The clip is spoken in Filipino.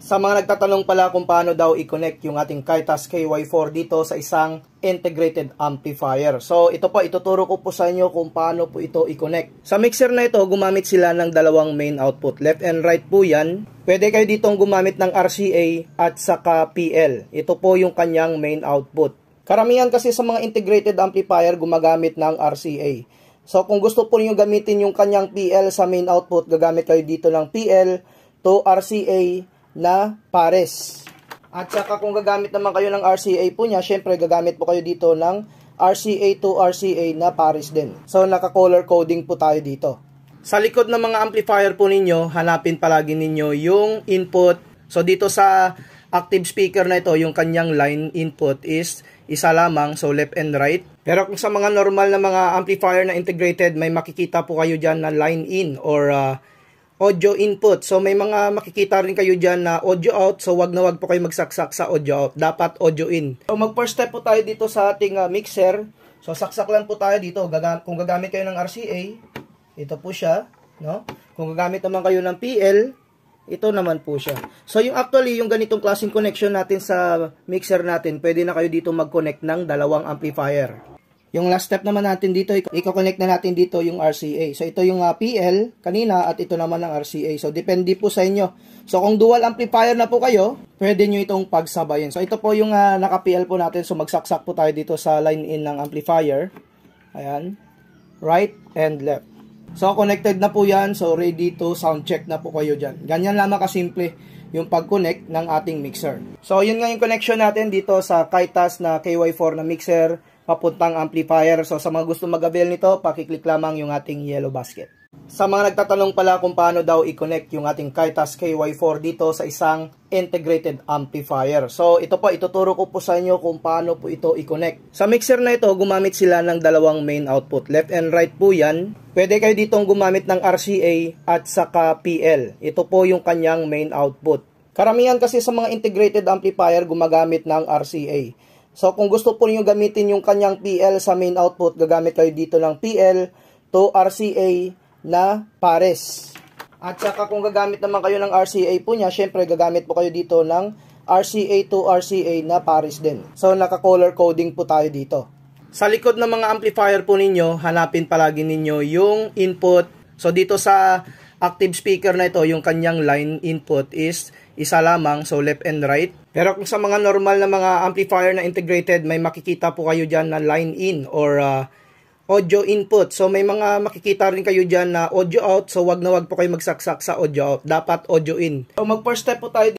Sa mga nagtatanong pala kung paano daw i-connect yung ating Kaitas KY4 dito sa isang integrated amplifier. So ito po, ituturo ko po sa inyo kung paano po ito i-connect. Sa mixer na ito, gumamit sila ng dalawang main output. Left and right po yan. Pwede kayo ditong gumamit ng RCA at saka PL. Ito po yung kanyang main output. Karamihan kasi sa mga integrated amplifier gumagamit ng RCA. So kung gusto po niyo gamitin yung kanyang PL sa main output, gagamit kayo dito ng PL to RCA na pares. At saka kung gagamit naman kayo ng RCA po niya, syempre gagamit po kayo dito ng RCA to RCA na pares din. So naka-color coding po tayo dito. Sa likod ng mga amplifier po ninyo, hanapin palagi ninyo yung input. So dito sa active speaker na ito, yung kanyang line input is isa lamang, so left and right. Pero kung sa mga normal na mga amplifier na integrated, may makikita po kayo dyan na line in or audio input. So may mga makikita rin kayo dyan na audio out. So wag na wag po kayo magsaksak sa audio out. Dapat audio in. So mag first step po tayo dito sa ating mixer. So saksak lang po tayo dito. Kung gagamit kayo ng RCA, ito po siya, no? Kung gagamit naman kayo ng PL, ito naman po siya. So yung ganitong klaseng connection natin sa mixer natin, pwede na kayo dito mag-connect ng dalawang amplifier. Yung last step naman natin dito, i-connect na natin dito yung RCA. So ito yung PL kanina at ito naman ang RCA. So depende po sa inyo. So kung dual amplifier na po kayo, pwede nyo itong pagsabayin. So ito po yung naka-PL po natin. So magsaksak po tayo dito sa line in ng amplifier. Ayan. Right and left. So connected na po yan. So ready to sound check na po kayo dyan. Ganyan lamang kasimple yung pag-connect ng ating mixer. So yun nga yung connection natin dito sa Kaitas na KY4 na mixer papuntang amplifier. So sa mga gusto mag-avail nito, pakiclick lamang yung ating yellow basket. Sa mga nagtatanong pala kung paano daw i-connect yung ating Kaitas KY4 dito sa isang integrated amplifier. So ito po, ituturo ko po sa inyo kung paano po ito i-connect. Sa mixer na ito, gumamit sila ng dalawang main output. Left and right po yan. Pwede kayo ditong gumamit ng RCA at saka PL. Ito po yung kanyang main output. Karamihan kasi sa mga integrated amplifier gumagamit ng RCA. So kung gusto po niyo gamitin yung kanyang PL sa main output, gagamit kayo dito ng PL to RCA na pares. At saka kung gagamit naman kayo ng RCA po niya, syempre gagamit po kayo dito ng RCA to RCA na pares din. So naka-color coding po tayo dito. Sa likod ng mga amplifier po ninyo, hanapin palagi ninyo yung input. So dito sa active speaker na ito, yung kanyang line input is isa lamang, so left and right. Pero kung sa mga normal na mga amplifier na integrated, may makikita po kayo dyan na line in or audio input. So may mga makikita rin kayo dyan na audio out. So wag na wag po kayo magsaksak sa audio out. Dapat audio in. So mag first step po tayo